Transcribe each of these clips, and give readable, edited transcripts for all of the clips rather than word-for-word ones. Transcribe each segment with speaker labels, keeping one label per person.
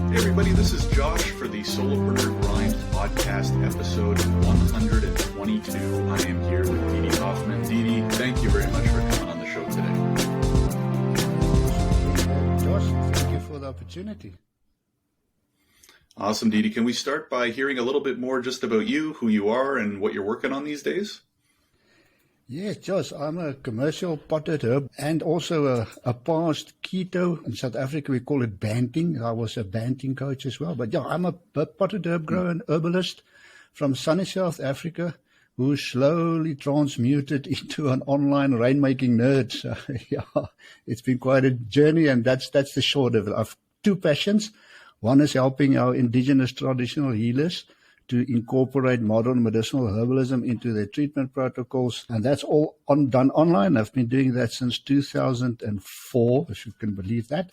Speaker 1: Hey everybody, this is Josh for the Solopreneur Grind Podcast, episode 122. I am here with Di-Di Hoffman. Di-Di, thank you very much for coming on the show today.
Speaker 2: Josh, thank you for the opportunity.
Speaker 1: Awesome, Di-Di. Can we start by hearing a little bit more just about you, who you are, and what you're working on these days?
Speaker 2: Yes, Josh, I'm a commercial potted herb and also a past keto. In South Africa, we call it banting. I was a banting coach as well. But yeah, I'm a potted herb grower and herbalist from sunny South Africa who slowly transmuted into an online rainmaking nerd. So yeah, it's been quite a journey, and that's the short of it. I've two passions. One is helping our indigenous traditional healers to incorporate modern medicinal herbalism into their treatment protocols. And that's all done online. I've been doing that since 2004, if you can believe that.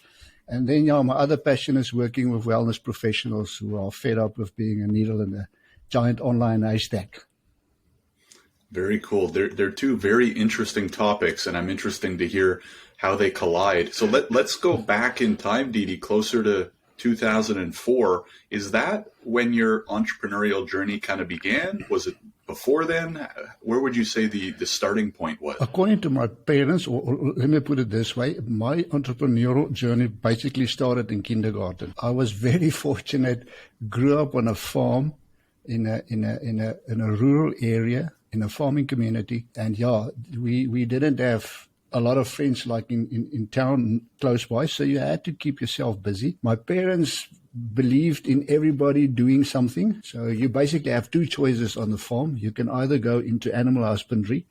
Speaker 2: And then, my other passion is working with wellness professionals who are fed up with being a needle in a giant online haystack.
Speaker 1: Very cool. They're two very interesting topics, and I'm interested to hear how they collide. So let's go back in time, Di-Di, closer to 2004. Is that when your entrepreneurial journey kind of began? Was it before then? Where would you say the starting point was?
Speaker 2: According to my parents, or let me put it this way, my entrepreneurial journey basically started in kindergarten. I was very fortunate, grew up on a farm in a rural area, in a farming community. And we didn't have a lot of friends like in town close by, so you had to keep yourself busy. My parents believed in everybody doing something, so you basically have two choices on the farm. You can either go into animal husbandry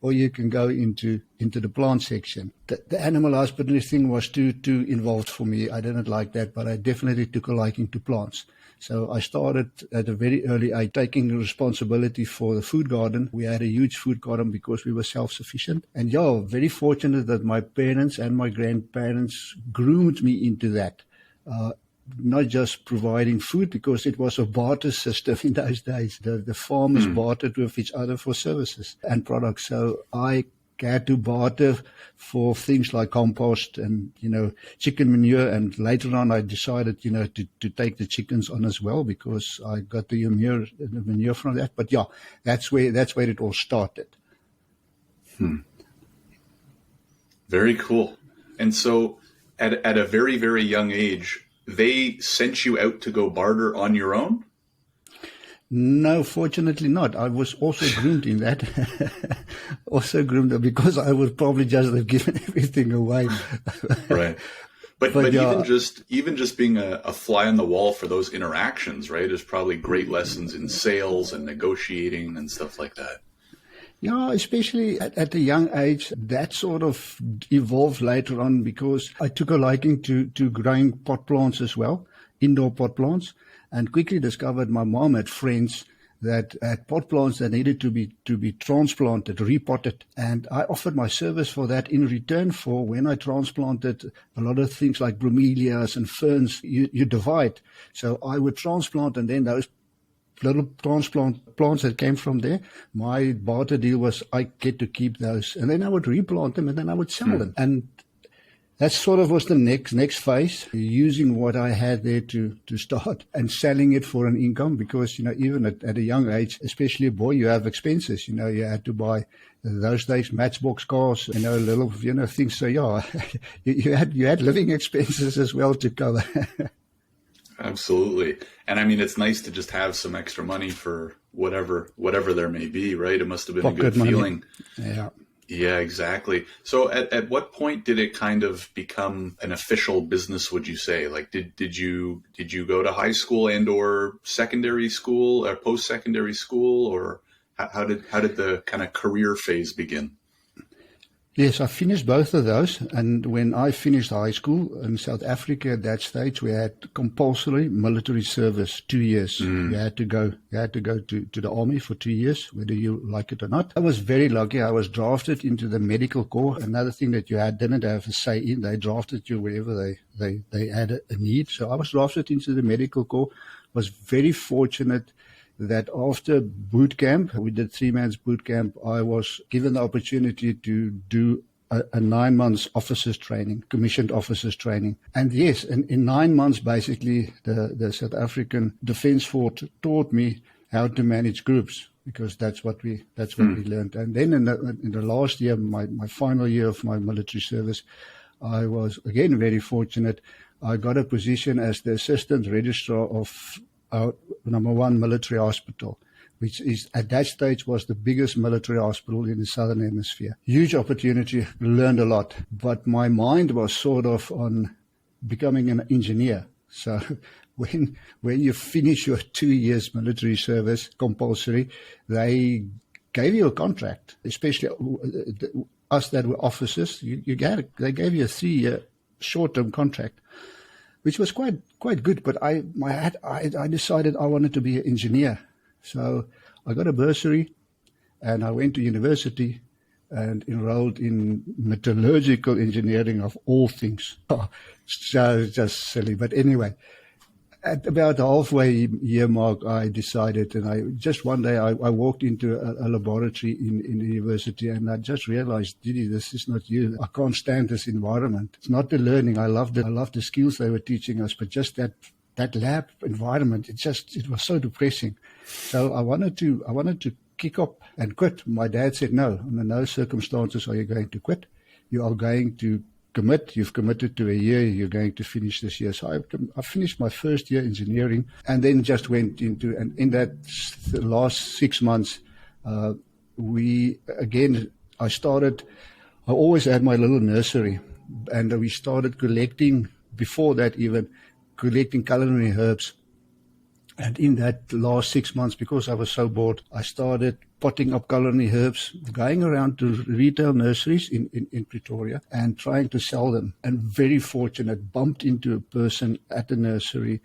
Speaker 2: or you can go into the plant section. The animal husbandry thing was too involved for me. I didn't like that, but I definitely took a liking to plants. So I started at a very early age taking responsibility for the food garden. We had a huge food garden because we were self-sufficient. And very fortunate that my parents and my grandparents groomed me into that. Not just providing food, because it was a barter system in those days. The farmers bartered with each other for services and products. So I had to barter for things like compost and, chicken manure. And later on, I decided, to take the chickens on as well, because I got the manure from that. But that's where it all started.
Speaker 1: Very cool. And so at a very, very young age, they sent you out to go barter on your own?
Speaker 2: No, fortunately not. I was also groomed in that. Also groomed because I would probably just have given everything away.
Speaker 1: Right. But even just being a fly on the wall for those interactions, right, is probably great lessons in sales and negotiating and stuff like that.
Speaker 2: Yeah, especially at a young age, that sort of evolved later on, because I took a liking to growing pot plants as well, indoor pot plants, and quickly discovered my mom had friends that had pot plants that needed to be transplanted, repotted. And I offered my service for that in return for when I transplanted a lot of things like bromelias and ferns, you divide. So I would transplant, and then those little transplant plants that came from there, my barter deal was I get to keep those, and then I would replant them, and then I would sell them. And that sort of was the next phase, using what I had there to start and selling it for an income, because even at a young age, especially a boy, you have expenses. You had to buy those days matchbox cars, little things. So you had living expenses as well to cover.
Speaker 1: Absolutely. And I mean, it's nice to just have some extra money for whatever there may be, right? It must have been
Speaker 2: Pocket
Speaker 1: a good feeling.
Speaker 2: Yeah.
Speaker 1: Yeah, exactly. So at what point did it kind of become an official business, would you say? Like, did you go to high school and or secondary school or post-secondary school, or how did the kind of career phase begin?
Speaker 2: Yes, I finished both of those. And when I finished high school in South Africa at that stage, we had compulsory military service, 2 years. You had to go to the army for 2 years, whether you like it or not. I was very lucky. I was drafted into the medical corps. Another thing that you didn't have a say in, they drafted you wherever they had a need. So I was drafted into the medical corps, was very fortunate that after boot camp, we did 3 months boot camp, I was given the opportunity to do a 9 months officers training, commissioned officers training. And yes, in 9 months, basically, the South African Defence Force taught me how to manage groups, because that's what we learned. And then in the last year, my final year of my military service, I was again very fortunate. I got a position as the assistant registrar of our number 1 military hospital, which is at that stage was the biggest military hospital in the Southern Hemisphere. Huge opportunity, learned a lot, but my mind was sort of on becoming an engineer. So when you finish your 2 years military service, compulsory, they gave you a contract, especially us that were officers. They gave you a 3-year short-term contract, which was quite good. But I decided I wanted to be an engineer. So I got a bursary and I went to university and enrolled in metallurgical engineering of all things. So just silly. But anyway, at about the halfway year mark, I decided, and one day I walked into a laboratory in the university and I just realized, Di-Di, this is not you. I can't stand this environment. It's not the learning. I loved the skills they were teaching us, but just that lab environment, it was so depressing. So I wanted to kick up and quit. My dad said, no, under no circumstances are you going to quit. You are going to commit. You've committed to a year. You're going to finish this year. So I finished my first year engineering and then just went into, and in that last 6 months, I always had my little nursery, and we started collecting, before that even, collecting culinary herbs. And in that last 6 months, because I was so bored, I started potting up culinary herbs, going around to retail nurseries in Pretoria and trying to sell them. And very fortunate, bumped into a person at the nursery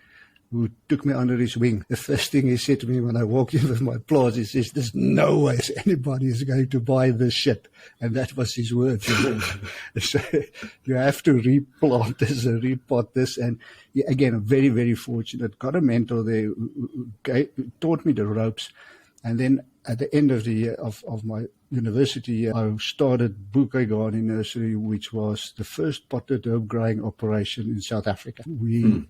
Speaker 2: who took me under his wing. The first thing he said to me when I walked in with my plants, he says, there's no way anybody is going to buy this shit. And that was his words. So you have to replant this and repot this. And again, very, very fortunate. Got a mentor there who taught me the ropes. And then at the end of the year of my university year, I started Bouquet Garden Nursery, which was the first potted herb growing operation in South Africa. We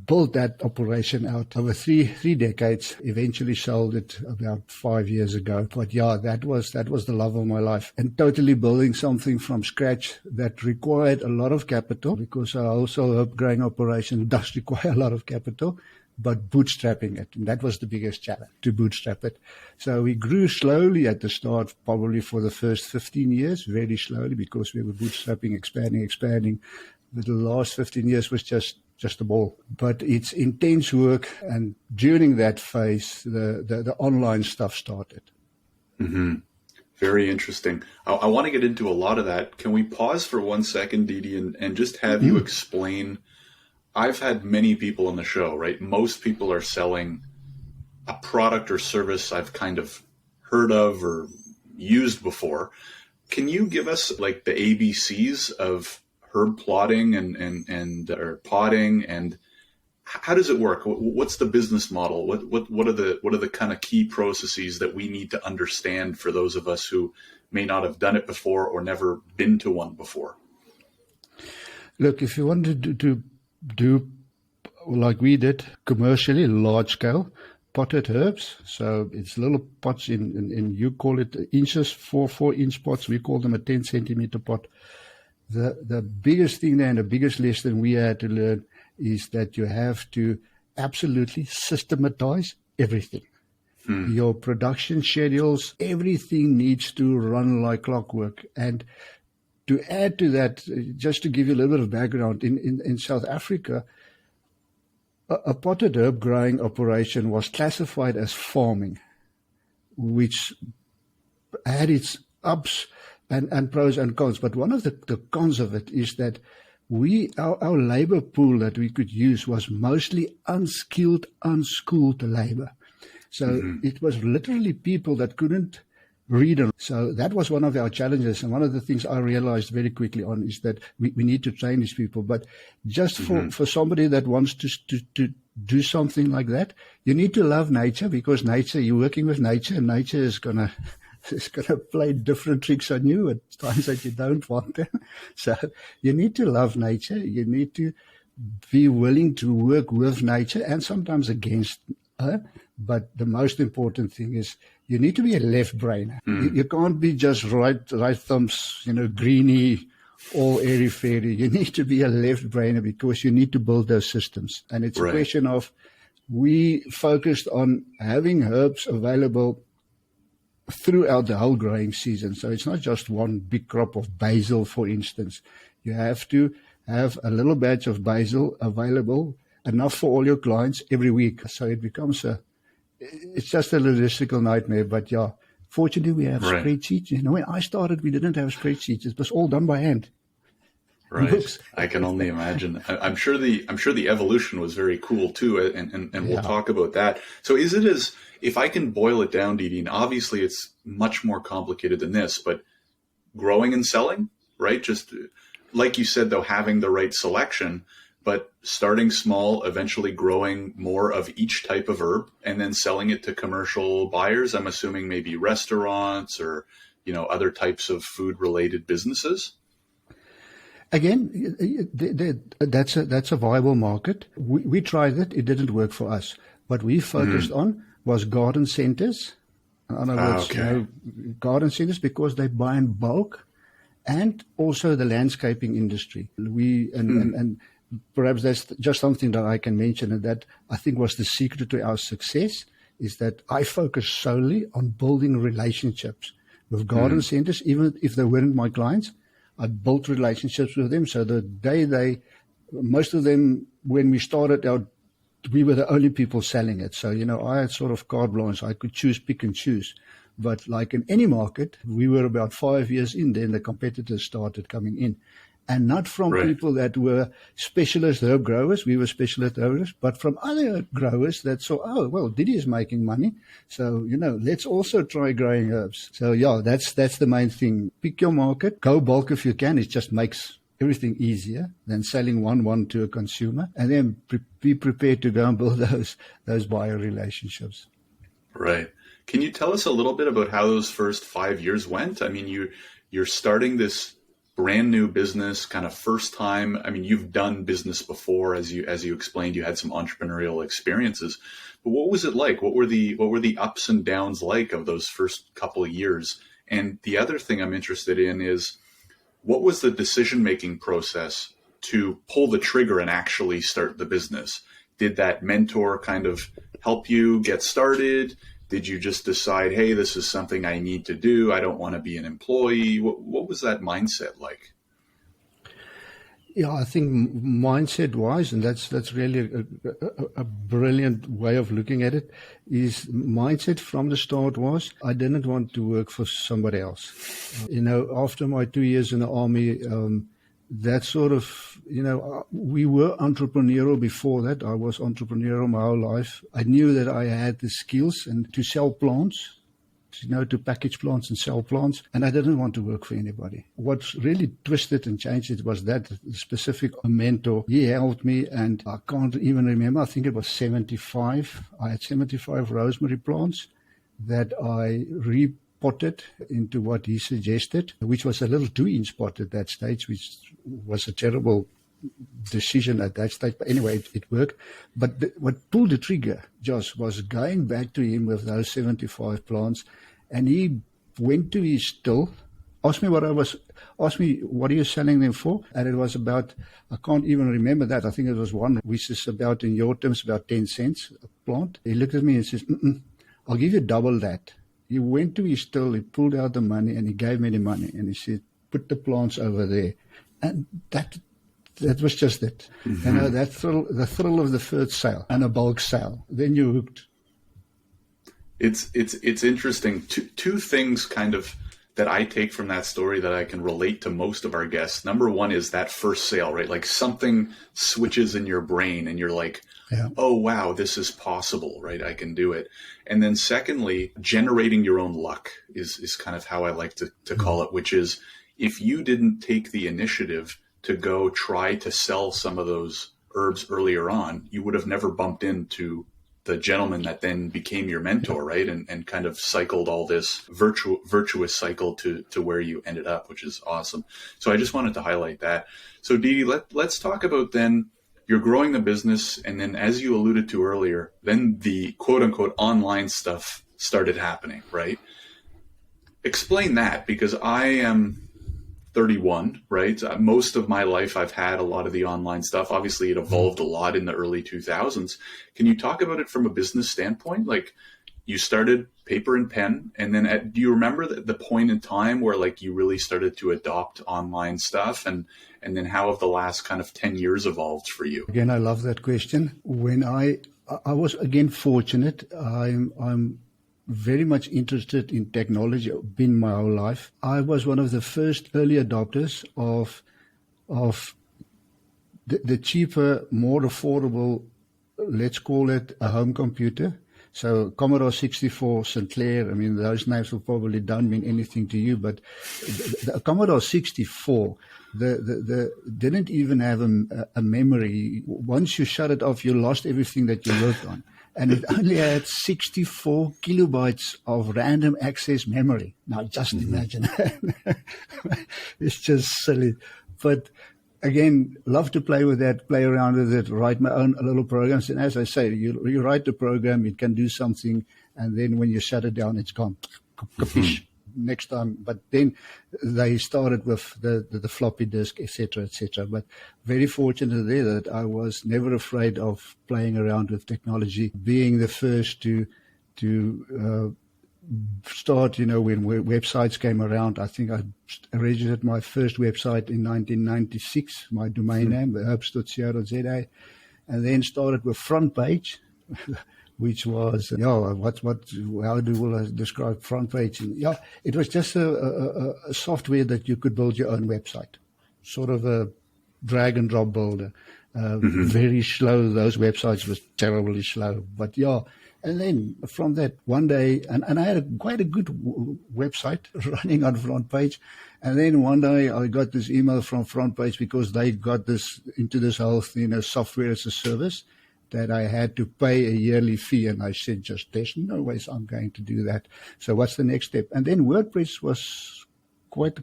Speaker 2: built that operation out over three decades, eventually sold it about 5 years ago. But yeah, that was the love of my life. And totally building something from scratch that required a lot of capital, because I also herb growing operation does require a lot of capital, but bootstrapping it. And that was the biggest challenge, to bootstrap it. So we grew slowly at the start, probably for the first 15 years, very slowly, because we were bootstrapping, expanding. But the last 15 years was just a ball. But it's intense work. And during that phase, the online stuff started.
Speaker 1: Mm-hmm. Very interesting. I want to get into a lot of that. Can we pause for 1 second, Di-Di, and just have you explain? I've had many people on the show, right? Most people are selling a product or service I've kind of heard of or used before. Can you give us like the ABCs of herb plotting or potting, and how does it work? What's the business model? What are the kind of key processes that we need to understand for those of us who may not have done it before or never been to one before?
Speaker 2: Look, if you wanted to do like we did, commercially, large scale, potted herbs. So it's little pots in you call it inches, 4-inch pots. We call them a 10 centimeter pot. The biggest thing there and the biggest lesson we had to learn is that you have to absolutely systematize everything. Your production schedules, everything needs to run like clockwork. And to add to that, just to give you a little bit of background, in South Africa, a potted herb growing operation was classified as farming, which had its ups and pros and cons. But one of the cons of it is that our labor pool that we could use was mostly unskilled, unschooled labor. So it was literally people that couldn't read. So that was one of our challenges. And one of the things I realized very quickly on is that we need to train these people. But just for somebody that wants to do something like that, you need to love nature, because nature, you're working with nature, and nature is going to it's going to play different tricks on you at times that you don't want them. So you need to love nature. You need to be willing to work with nature and sometimes against her. But the most important thing is you need to be a left brainer. You can't be just right thumbs, greeny, all airy-fairy. You need to be a left brainer because you need to build those systems. And it's a question of, we focused on having herbs available throughout the whole growing season. So it's not just one big crop of basil, for instance. You have to have a little batch of basil available, enough for all your clients every week. So it becomes it's just a logistical nightmare. But yeah, fortunately we have spreadsheets. When I started, we didn't have spreadsheets. It was all done by hand.
Speaker 1: Right. I can only imagine. I'm sure the evolution was very cool too. And we'll talk about that. So is it if I can boil it down, Di-Di, and obviously it's much more complicated than this, but growing and selling, right? Just like you said, though, having the right selection, but starting small, eventually growing more of each type of herb and then selling it to commercial buyers. I'm assuming maybe restaurants or, other types of food related businesses.
Speaker 2: Again, that's a viable market. We tried it. It didn't work for us. What we focused on was garden centers. In other words, garden centers, because they buy in bulk, and also the landscaping industry. And perhaps that's just something that I can mention, and that I think was the secret to our success, is that I focused solely on building relationships with garden centers, even if they weren't my clients. I built relationships with them. So the day most of them, when we started out, we were the only people selling it. So, I had sort of carte blanche. I could pick and choose. But like in any market, we were about 5 years in, then the competitors started coming in. And not from people that were specialist herb growers. We were specialist growers, but from other growers that saw, Di-Di is making money. So, let's also try growing herbs. So, that's the main thing. Pick your market, go bulk if you can. It just makes everything easier than selling one to a consumer. And then be prepared to go and build those buyer relationships.
Speaker 1: Right. Can you tell us a little bit about how those first 5 years went? I mean, you're starting this brand new business, kind of first time. I mean, you've done business before, as you explained, you had some entrepreneurial experiences, but what was it like? What were the ups and downs like of those first couple of years? And the other thing I'm interested in is, what was the decision-making process to pull the trigger and actually start the business? Did that mentor kind of help you get started? Did you just decide, hey, this is something I need to do? I don't want to be an employee. What was that mindset like?
Speaker 2: Yeah, I think mindset-wise, and that's really a brilliant way of looking at it, is mindset from the start was, I didn't want to work for somebody else. After my 2 years in the army, that sort of, we were entrepreneurial before that. I was entrepreneurial my whole life. I knew that I had the skills and to sell plants, to package plants and sell plants, and I didn't want to work for anybody. What really twisted and changed it was that specific mentor. He helped me, and I can't even remember. I think it was 75. I had 75 rosemary plants that I potted into what he suggested, which was a little 2-inch pot at that stage, which was a terrible decision at that stage. But anyway, it worked. But what pulled the trigger, Josh, was going back to him with those 75 plants, and he went to his still, asked me what are you selling them for? And it was about, I can't even remember that. I think it was one, which is about, in your terms, about 10 cents a plant. He looked at me and says, I'll give you double that. He went to his still, he pulled out the money, and he gave me the money, and he said, put the plants over there. And that was just it.
Speaker 1: Mm-hmm.
Speaker 2: The thrill of the first sale and a bulk sale. Then you're hooked.
Speaker 1: It's interesting. Two things kind of that I take from that story that I can relate to most of our guests. Number one is that first sale, right? Like something switches in your brain and you're like, oh, wow, this is possible, right? I can do it. And then secondly, generating your own luck is kind of how I like to call it, which is if you didn't take the initiative to go try to sell some of those herbs earlier on, you would have never bumped into the gentleman that then became your mentor, right? And kind of cycled all this virtuous cycle to where you ended up, which is awesome. So I just wanted to highlight that. So Di-Di, let's talk about then, you're growing the business, and then as you alluded to earlier, then the quote unquote online stuff started happening, right? Explain that, because I am 31, right? Most of my life I've had a lot of the online stuff. Obviously it evolved a lot in the early 2000s. Can you talk about it from a business standpoint? Like, you started paper and pen, and then do you remember the point in time where like you really started to adopt online stuff, and then how have the last kind of 10 years evolved for you?
Speaker 2: Again, I love that question. When I was again fortunate, I'm very much interested in technology, been my whole life. I was one of the first early adopters of the cheaper, more affordable, let's call it a home computer. So Commodore 64, Sinclair, I mean, those names will probably don't mean anything to you, but the Commodore 64, the didn't even have a memory. Once you shut it off, you lost everything that you worked on. And it only had 64 kilobytes of random access memory. Now, just imagine that. It's just silly. But again, love to play with that, play around with it, write my own little programs. And as I say, you write the program, it can do something, and then when you shut it down, it's gone. Capiche. Next time. But then they started with the floppy disk, etc., etc. But very fortunate there that I was never afraid of playing around with technology, being the first to start, when websites came around. I think I registered my first website in 1996, my domain name, herbs.co.za, and then started with Front Page, which was, how do I describe Front Page? And, it was just a software that you could build your own website, sort of a drag and drop builder. Very slow. Those websites was terribly slow, but and then from that one day, and I had quite a good website running on Front Page. And then one day I got this email from Front Page because they got this into this whole thing, software as a service, that I had to pay a yearly fee. And I said, there's no ways I'm going to do that. So what's the next step? And then WordPress was quite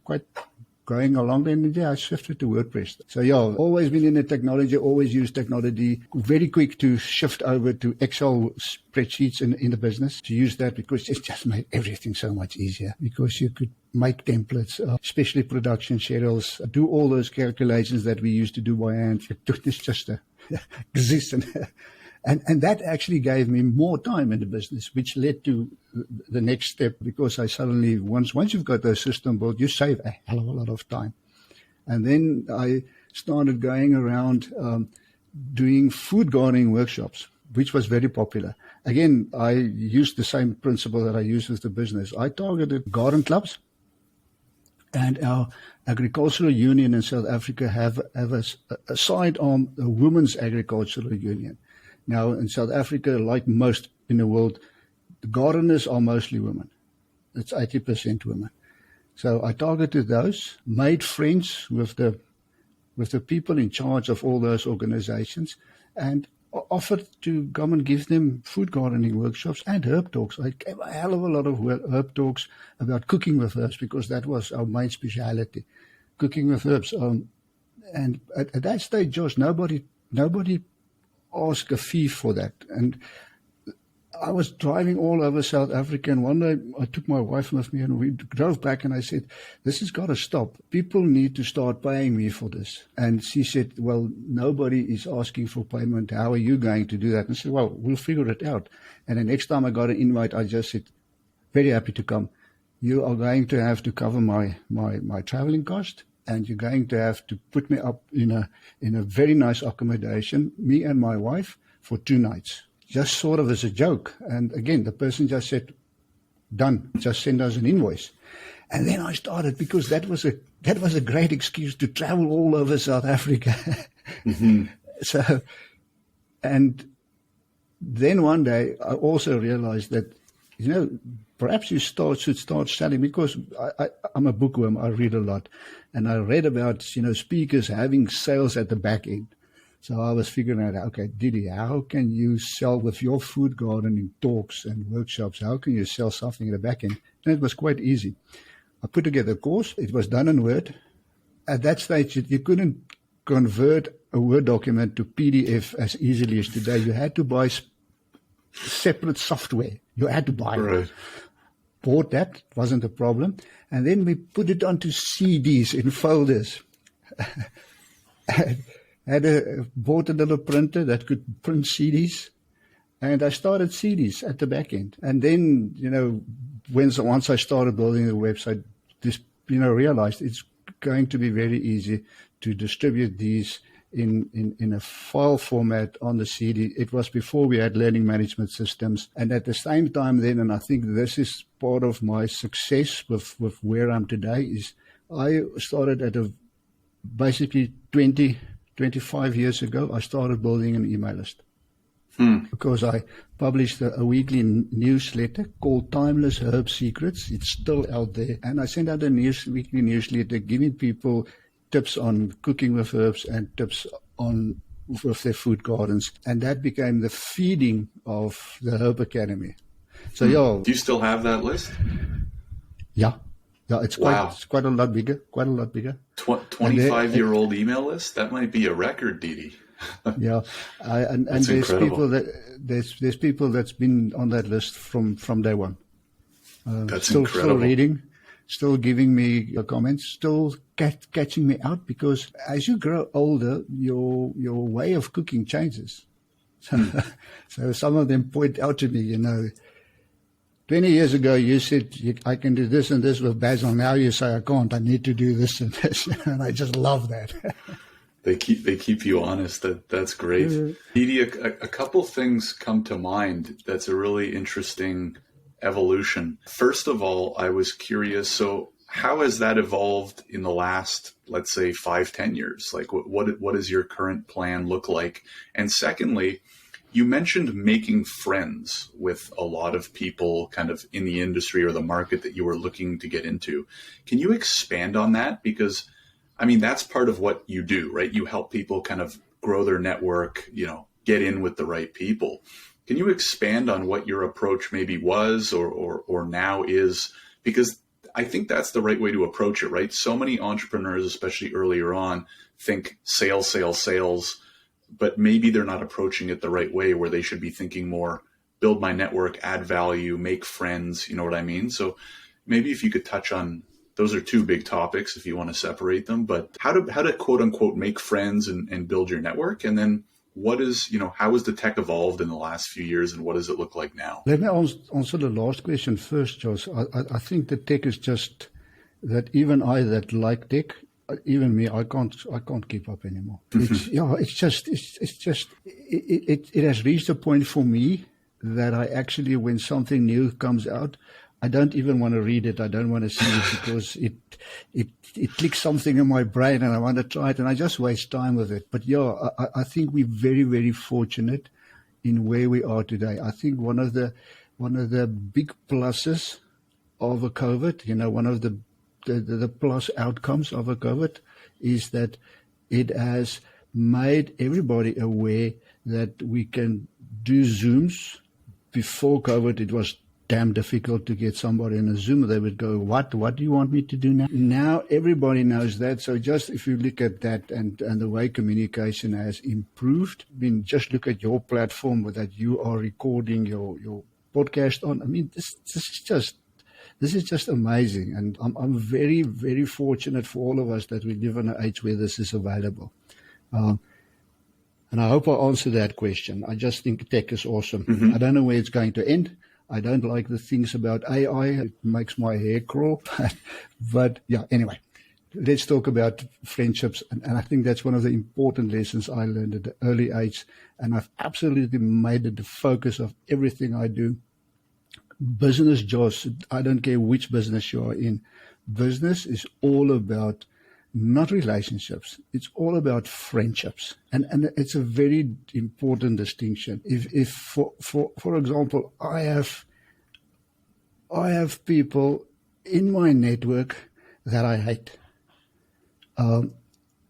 Speaker 2: going along, and I shifted to WordPress. So always been in the technology, always used technology, very quick to shift over to Excel spreadsheets in the business, to use that because it just made everything so much easier, because you could make templates, especially production schedules, do all those calculations that we used to do by hand. It's just and that actually gave me more time in the business, which led to the next step, because I suddenly, once you've got the system built, you save a hell of a lot of time. And then I started going around doing food gardening workshops, which was very popular. Again, I used the same principle that I used with the business. I targeted garden clubs, and our agricultural union in South Africa have a sidearm, a women's agricultural union. Now, in South Africa, like most in the world, the gardeners are mostly women. It's 80% women. So I targeted those, made friends with the people in charge of all those organizations, and offered to come and give them food gardening workshops and herb talks. I gave a hell of a lot of herb talks about cooking with herbs, because that was our main speciality, cooking with herbs. And at that stage, Josh, nobody asked a fee for that. And I was driving all over South Africa, and one day I took my wife with me and we drove back, and I said, this has got to stop. People need to start paying me for this. And she said, well, nobody is asking for payment. How are you going to do that? And I said, well, we'll figure it out. And the next time I got an invite, I just said, very happy to come. You are going to have to cover my traveling cost, and you're going to have to put me up in a very nice accommodation, me and my wife, for 2 nights. Just sort of as a joke. And again, the person just said, done, just send us an invoice. And then I started, because that was a great excuse to travel all over South Africa. So, and then one day I also realized that, perhaps you should start selling, because I'm a bookworm. I read a lot. And I read about, speakers having sales at the back end. So I was figuring out, okay, Di-Di, how can you sell with your food gardening talks and workshops? How can you sell something in the back end? And it was quite easy. I put together a course. It was done in Word. At that stage, you couldn't convert a Word document to PDF as easily as today. You had to buy separate software. You had to buy it. Bought that, wasn't a problem. And then we put it onto CDs in folders. Bought a little printer that could print CDs, and I started CDs at the back end. And then, once I started building the website, realized it's going to be very easy to distribute these in a file format on the CD. It was before we had learning management systems. And at the same time then, and I think this is part of my success with where I'm today, is I started at basically 25 years ago, I started building an email list. Because I published a weekly newsletter called Timeless Herb Secrets. It's still out there. And I sent out a weekly newsletter giving people tips on cooking with herbs and tips with their food gardens. And that became the feeding of the Herb Academy. So, yeah.
Speaker 1: Do you still have that list?
Speaker 2: Yeah. Yeah, it's quite a lot bigger.
Speaker 1: 25-year-old email list? That might be a record, Di-Di.
Speaker 2: Yeah, and there's
Speaker 1: incredible.
Speaker 2: people there's people that's been on that list from day one.
Speaker 1: That's
Speaker 2: still
Speaker 1: incredible.
Speaker 2: Still reading, still giving me comments, still catching me out, because as you grow older, your way of cooking changes. So some of them point out to me, 20 years ago, you said, I can do this and this with basil. Now you say, I can't. I need to do this and this. And I just love that.
Speaker 1: They keep you honest. That's great. Di-Di, a couple things come to mind that's a really interesting evolution. First of all, I was curious, so how has that evolved in the last, let's say, 5-10 years? Like, what does your current plan look like? And secondly, you mentioned making friends with a lot of people kind of in the industry or the market that you were looking to get into. Can you expand on that? Because, that's part of what you do, right? You help people kind of grow their network, get in with the right people. Can you expand on what your approach maybe was or now is? Because I think that's the right way to approach it, right? So many entrepreneurs, especially earlier on, think sales, but maybe they're not approaching it the right way, where they should be thinking more, build my network, add value, make friends, you know what I mean? So maybe if you could touch on, those are two big topics if you want to separate them, but how to quote unquote make friends and build your network. And then how has the tech evolved in the last few years, and what does it look like now?
Speaker 2: Let me answer the last question first, Josh. I think the tech is just that even I that like tech, even me, I can't keep up anymore. It has reached a point for me that I actually, when something new comes out, I don't even want to read it. I don't want to see it because it clicks something in my brain and I want to try it, and I just waste time with it. But I think we're very, very fortunate in where we are today. I think one of the big pluses of a COVID, one of the plus outcomes of a COVID is that it has made everybody aware that we can do Zooms. Before COVID, it was damn difficult to get somebody in a Zoom. They would go, what do you want me to do now? Now everybody knows that. So just if you look at that and the way communication has improved, just look at your platform that you are recording your podcast on. This is just amazing. And I'm very, very fortunate for all of us that we live in an age where this is available. And I hope I answered that question. I just think tech is awesome. Mm-hmm. I don't know where it's going to end. I don't like the things about AI. It makes my hair crawl. But yeah, anyway, let's talk about friendships. And I think that's one of the important lessons I learned at the early age. And I've absolutely made it the focus of everything I do. Business, Josh, I don't care which business you are in. Business is all about not relationships. It's all about friendships. And it's a very important distinction. If for example, I have people in my network that I hate.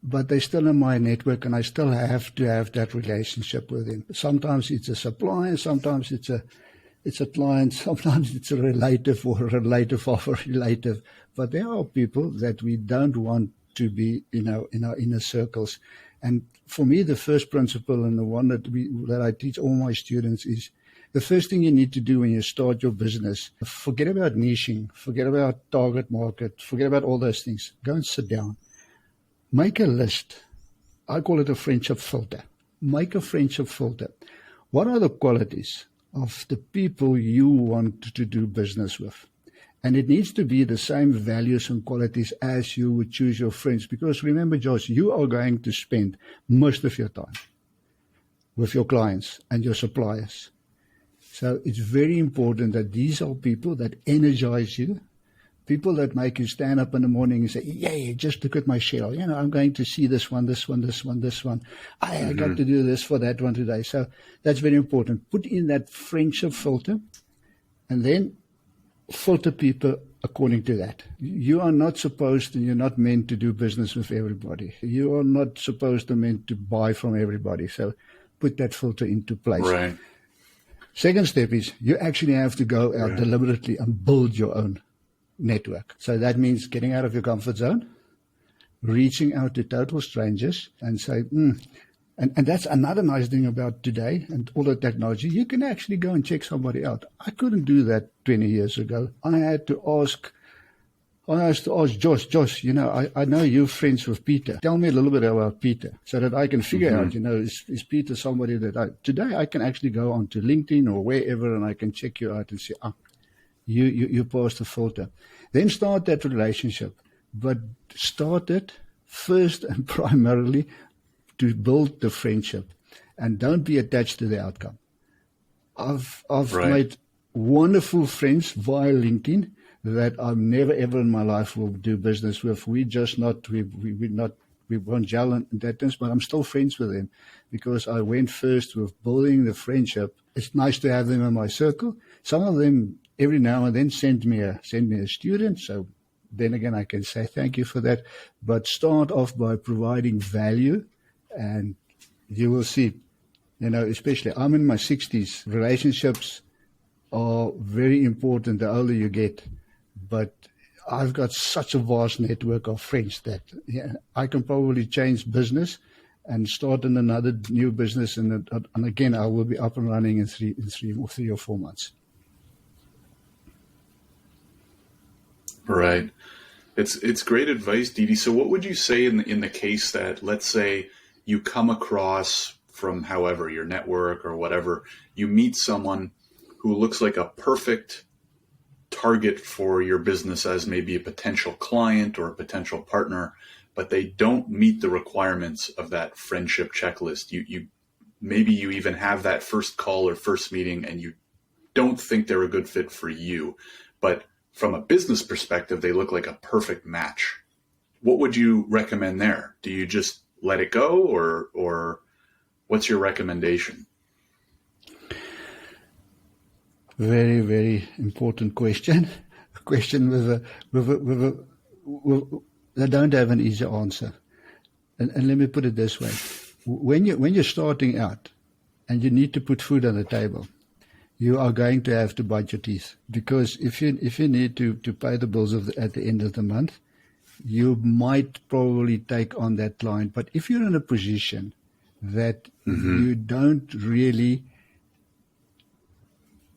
Speaker 2: but they're still in my network, and I still have to have that relationship with them. Sometimes it's a supplier, sometimes it's a client, sometimes it's a relative or a relative of a relative. But there are people that we don't want to be in our inner circles. And for me, the first principle, and the one that I teach all my students, is the first thing you need to do when you start your business: forget about niching, forget about target market, forget about all those things. Go and sit down. Make a list. I call it a friendship filter. Make a friendship filter. What are the qualities of the people you want to do business with? And it needs to be the same values and qualities as you would choose your friends. Because remember, Josh, you are going to spend most of your time with your clients and your suppliers. So it's very important that these are people that energize you, people that make you stand up in the morning and say, "Yay, just look at my shell. I'm going to see this one, this one, this one, this one. I got to do this for that one today." So that's very important. Put in that friendship filter, and then filter people according to that. You are not supposed to, you're not meant to do business with everybody. You are not supposed to meant to buy from everybody. So put that filter into place.
Speaker 1: Right.
Speaker 2: Second step is you actually have to go out deliberately and build your own network. So that means getting out of your comfort zone, reaching out to total strangers and say, and that's another nice thing about today and all the technology. You can actually go and check somebody out. I couldn't do that 20 years ago. I had to ask Josh, I know you're friends with Peter. Tell me a little bit about Peter so that I can figure out, is Peter somebody that today I can actually go onto LinkedIn or wherever and I can check you out and say, you passed the filter. Then start that relationship. But start it first and primarily to build the friendship. And don't be attached to the outcome. I've made wonderful friends via LinkedIn that I'm never ever in my life will do business with. We won't gel in that sense, but I'm still friends with them because I went first with building the friendship. It's nice to have them in my circle. Some of them every now and then send me a student. So then again, I can say thank you for that. But start off by providing value, and you will see, especially I'm in my 60s. Relationships are very important the older you get. But I've got such a vast network of friends that I can probably change business and start in another new business, and again I will be up and running in three or 4 months.
Speaker 1: Right. It's great advice, Di-Di. So what would you say in the case that, let's say, you come across from however your network or whatever, you meet someone who looks like a perfect target for your business as maybe a potential client or a potential partner, but they don't meet the requirements of that friendship checklist. You maybe you even have that first call or first meeting and you don't think they're a good fit for you, but from a business perspective, they look like a perfect match. What would you recommend there? Do you just let it go, or what's your recommendation?
Speaker 2: Very, very important question. A question with I don't have an easy answer. And let me put it this way: when you're starting out, and you need to put food on the table, you are going to have to bite your teeth, because if you need to pay the bills at the end of the month, you might probably take on that client. But if you're in a position that you don't really,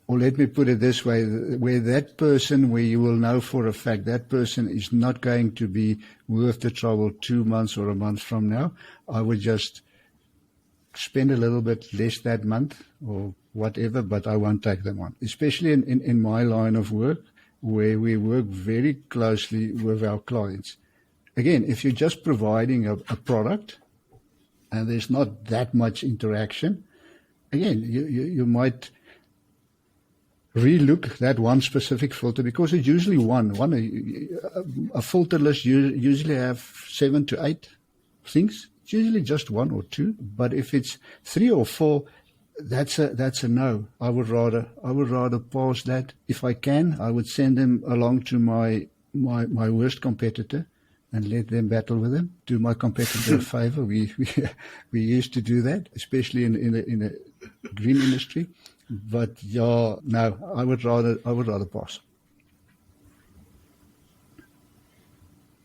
Speaker 2: or let me put it this way, where you will know for a fact that person is not going to be worth the trouble 2 months or a month from now, I would just spend a little bit less that month or whatever, but I won't take them on. Especially in my line of work, where we work very closely with our clients. Again, if you're just providing a product and there's not that much interaction, again, you might relook that one specific filter, because it's usually a filter list usually have 7 to 8 things. It's usually just 1 or 2, but if it's 3 or 4, that's a no. I would rather pass that. If I can, I would send them along to my worst competitor, and let them battle with them. Do my competitor a favor. We used to do that, especially in the green industry. But yeah, no, I would rather pass.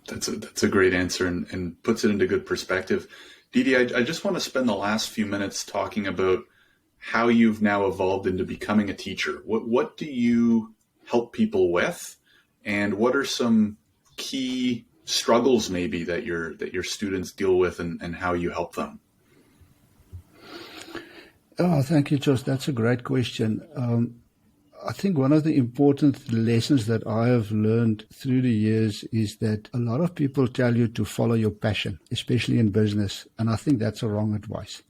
Speaker 1: That's a great answer and puts it into good perspective. Di-Di, I just want to spend the last few minutes talking about how you've now evolved into becoming a teacher. What do you help people with, and what are some key struggles maybe that your students deal with, and how you help them?
Speaker 2: Oh, thank you, Josh. That's a great question. I think one of the important lessons that I have learned through the years is that a lot of people tell you to follow your passion, especially in business. And I think that's a wrong advice.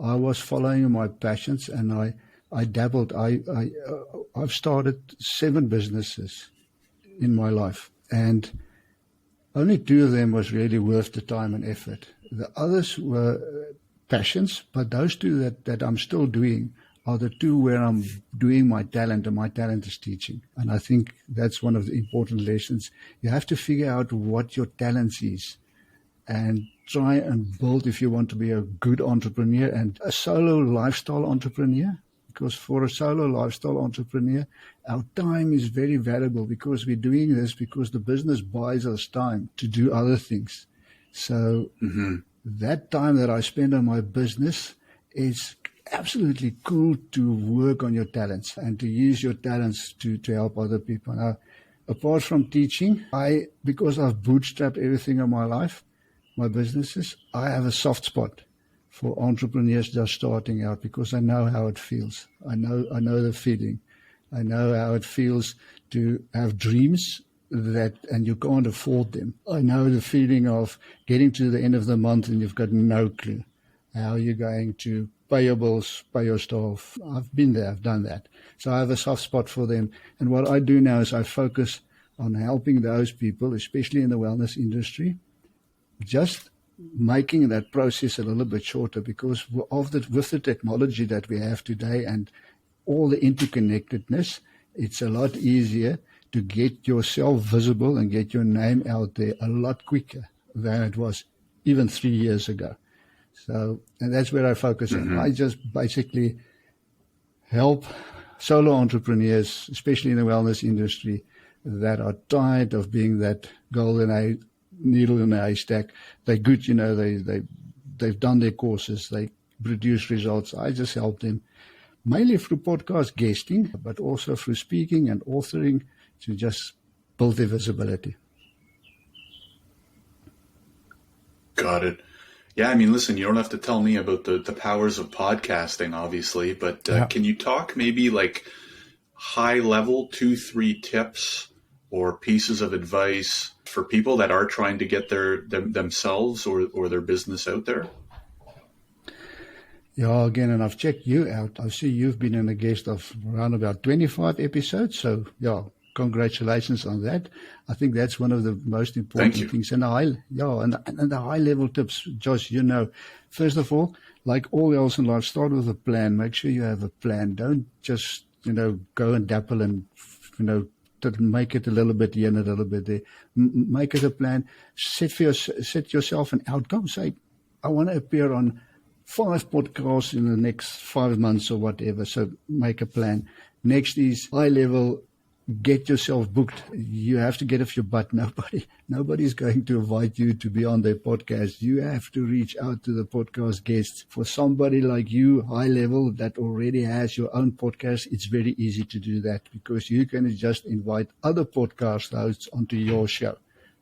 Speaker 2: I was following my passions, and I dabbled. I've started 7 businesses in my life, and only 2 of them was really worth the time and effort. The others were passions, but those 2 that I'm still doing are the 2 where I'm doing my talent, and my talent is teaching. And I think that's one of the important lessons. You have to figure out what your talent is and try and build, if you want to be a good entrepreneur and a solo lifestyle entrepreneur. Because for a solo lifestyle entrepreneur, our time is very valuable, because we're doing this because the business buys us time to do other things. So that time that I spend on my business is absolutely cool to work on your talents and to use your talents to help other people. Now, apart from teaching, because I've bootstrapped everything in my life, my businesses, I have a soft spot for entrepreneurs just starting out, because I know how it feels. I know the feeling. I know how it feels to have dreams and you can't afford them. I know the feeling of getting to the end of the month and you've got no clue how you're going to pay your bills, pay your staff. I've been there, I've done that. So I have a soft spot for them. And what I do now is I focus on helping those people, especially in the wellness industry, just making that process a little bit shorter, because with the technology that we have today and all the interconnectedness, it's a lot easier to get yourself visible and get your name out there a lot quicker than it was even 3 years ago. So, and that's where I focus on. I just basically help solo entrepreneurs, especially in the wellness industry, that are tired of being that golden needle in a haystack. They're good, they've done their courses, they produce results. I just help them mainly through podcast guesting, but also through speaking and authoring to just build their visibility.
Speaker 1: Got it. Yeah, I mean, listen, you don't have to tell me about the powers of podcasting, obviously, but can you talk maybe like high level 2-3 tips or pieces of advice for people that are trying to get themselves or their business out there?
Speaker 2: Yeah, again, and I've checked you out. I see you've been a guest of around about 25 episodes. So, yeah, congratulations on that. I think that's one of the most important things. And the high level tips, Josh, first of all, like all else in life, start with a plan. Make sure you have a plan. Don't just, go and dabble and, to make it a little bit here and a little bit there. Make it a plan. Set yourself an outcome. Say, I want to appear on 5 podcasts in the next 5 months or whatever. So make a plan. Next is high level. Get yourself booked. You have to get off your butt. Nobody's going to invite you to be on their podcast. You have to reach out to the podcast guests. For somebody like you, high level, that already has your own podcast, it's very easy to do that, because you can just invite other podcast hosts onto your show.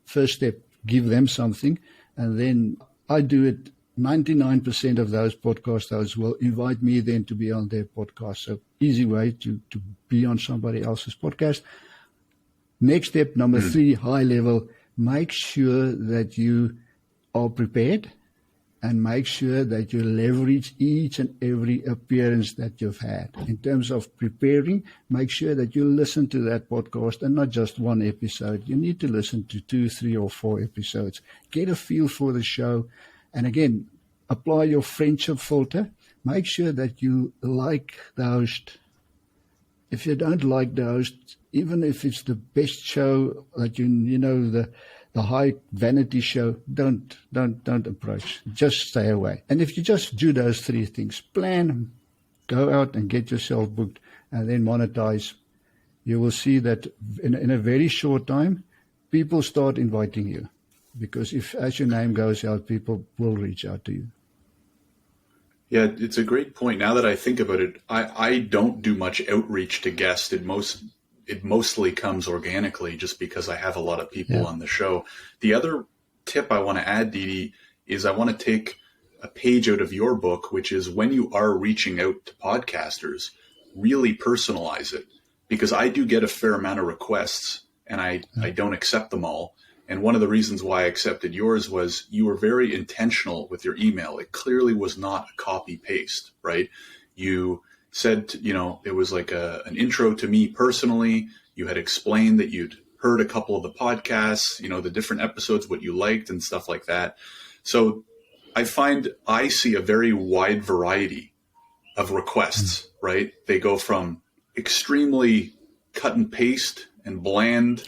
Speaker 2: First step, give them something. And then I do it. 99% of those podcast hosts will invite me then to be on their podcast. So easy way to be on somebody else's podcast. Next step, number 3, high level. Make sure that you are prepared and make sure that you leverage each and every appearance that you've had. In terms of preparing, make sure that you listen to that podcast and not just one episode. You need to listen to 2, 3, or 4 episodes. Get a feel for the show. And again, apply your friendship filter. Make sure that you like the host. If you don't like the host, even if it's the best show that the high vanity show, don't approach. Just stay away. And if you just do those three things, plan, go out and get yourself booked, and then monetize, you will see that in a very short time, people start inviting you. Because if, as your name goes out, people will reach out to you.
Speaker 1: Yeah, it's a great point. Now that I think about it, I don't do much outreach to guests. It mostly comes organically just because I have a lot of people on the show. The other tip I want to add, Di-Di, is I want to take a page out of your book, which is when you are reaching out to podcasters, really personalize it. Because I do get a fair amount of requests and I don't accept them all. And one of the reasons why I accepted yours was you were very intentional with your email. It clearly was not a copy paste, right? You said, it was like an intro to me personally. You had explained that you'd heard a couple of the podcasts, the different episodes, what you liked and stuff like that. So I find I see a very wide variety of requests, right? They go from extremely cut and paste and bland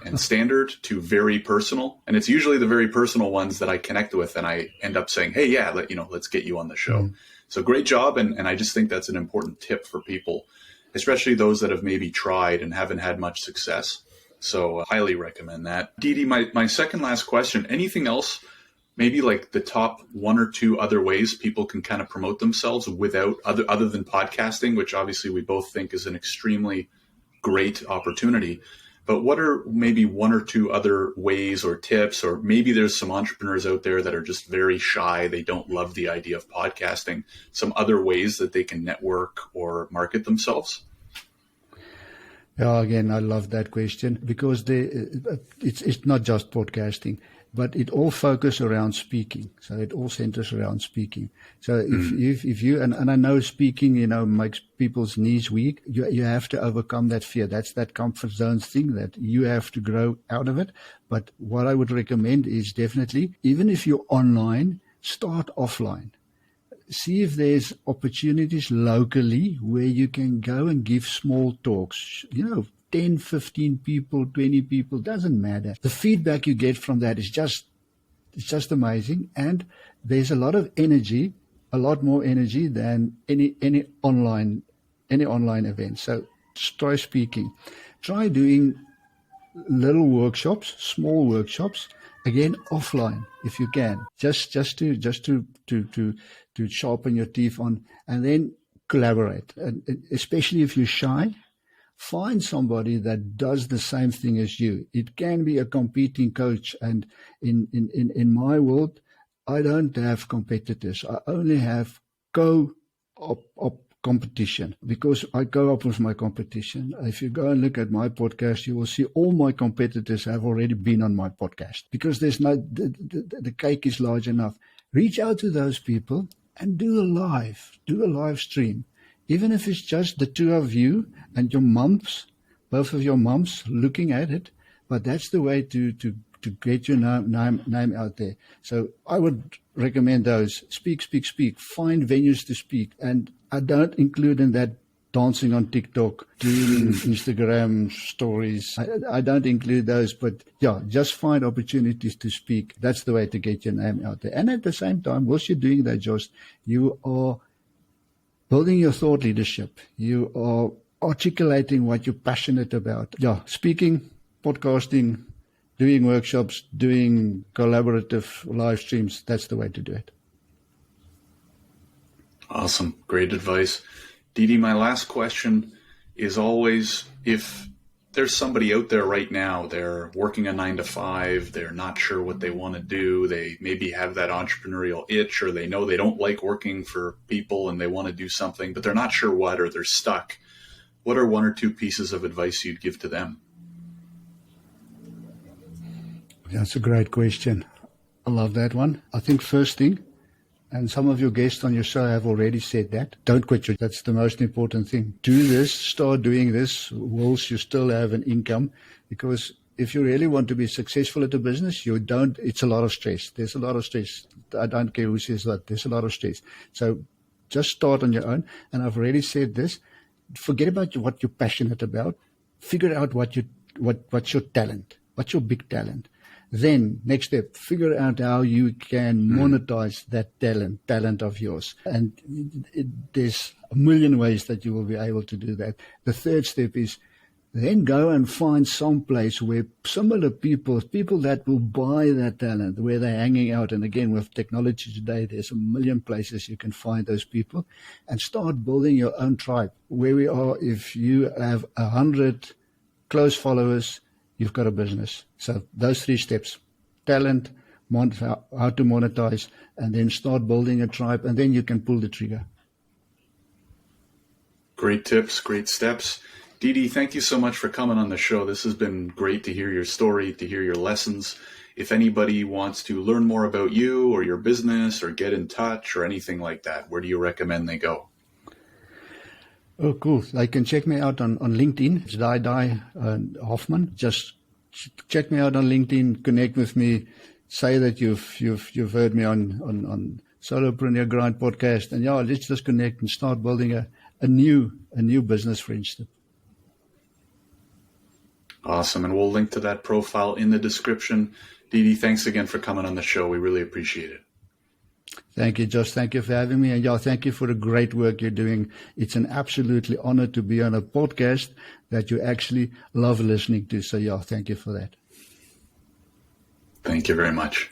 Speaker 1: and standard to very personal. And it's usually the very personal ones that I connect with and I end up saying, hey, yeah, let's get you on the show. So great job. And I just think that's an important tip for people, especially those that have maybe tried and haven't had much success. So highly recommend that. Di-Di, my second last question, anything else, maybe like the top one or two other ways people can kind of promote themselves without other than podcasting, which obviously we both think is an extremely great opportunity. But what are maybe one or two other ways or tips, or maybe there's some entrepreneurs out there that are just very shy. They don't love the idea of podcasting. Some other ways that they can network or market themselves?
Speaker 2: Yeah, again, I love that question because it's not just podcasting, but it all focuses around speaking. So it all centers around speaking. So if you, and I know speaking, makes people's knees weak, you have to overcome that fear. That's that comfort zone thing that you have to grow out of it. But what I would recommend is definitely, even if you're online, start offline. See if there's opportunities locally where you can go and give small talks, 10, 15 people, 20 people, doesn't matter. The feedback you get from that is just amazing. And there's a lot of energy, a lot more energy than any online event. So try speaking. Try doing little workshops, small workshops, again, offline, if you can, just to sharpen your teeth on, and then collaborate. And especially if you're shy, find somebody that does the same thing as you. It can be a competing coach. And in my world, I don't have competitors. I only have competition, because I go up with my competition. If you go and look at my podcast, you will see all my competitors have already been on my podcast, because there's the cake is large enough. Reach out to those people and do a live stream. Even if it's just the two of you and your moms, both of your moms looking at it, but that's the way to get your name out there. So I would recommend those. Speak. Find venues to speak. And I don't include in that dancing on TikTok, doing Instagram stories. I don't include those, but yeah, just find opportunities to speak. That's the way to get your name out there. And at the same time, whilst you're doing that, Josh, you are building your thought leadership. You are articulating what you're passionate about. Yeah, speaking, podcasting, doing workshops, doing collaborative live streams. That's the way to do it.
Speaker 1: Awesome. Great advice. Di-Di, my last question is always, if there's somebody out there right now, they're working a 9-to-5, they're not sure what they want to do, they maybe have that entrepreneurial itch, or they know they don't like working for people and they want to do something, but they're not sure what, or they're stuck. What are one or two pieces of advice you'd give to them?
Speaker 2: That's a great question. I love that one. I think first thing, and some of your guests on your show have already said that, don't quit. That's the most important thing. Do this, start doing this whilst you still have an income, because if you really want to be successful at a business, it's a lot of stress. There's a lot of stress. I don't care who says that. There's a lot of stress. So just start on your own. And I've already said this, forget about what you're passionate about. Figure out what's your talent, what's your big talent. Then, next step, figure out how you can monetize that talent of yours. And there's a million ways that you will be able to do that. The third step is then go and find some place where similar people that will buy that talent, where they're hanging out. And again, with technology today, there's a million places you can find those people, and start building your own tribe. Where we are, if you have 100 close followers, you've got a business. So those 3 steps: talent, how to monetize, and then start building a tribe, and then you can pull the trigger.
Speaker 1: Great tips, great steps. Di-Di, thank you so much for coming on the show. This has been great to hear your story, to hear your lessons. If anybody wants to learn more about you or your business or get in touch or anything like that, where do you recommend they go?
Speaker 2: Oh, cool. They can check me out on LinkedIn. It's Di-Di Hoffman. Just check me out on LinkedIn, connect with me, say that you've heard me on Solopreneur Grind Podcast, and let's just connect and start building a new business friendship.
Speaker 1: Awesome. And we'll link to that profile in the description. Di-Di, thanks again for coming on the show. We really appreciate it.
Speaker 2: Thank you, Josh. Thank you for having me. And thank you for the great work you're doing. It's an absolutely honor to be on a podcast that you actually love listening to. So, thank you for that.
Speaker 1: Thank you very much.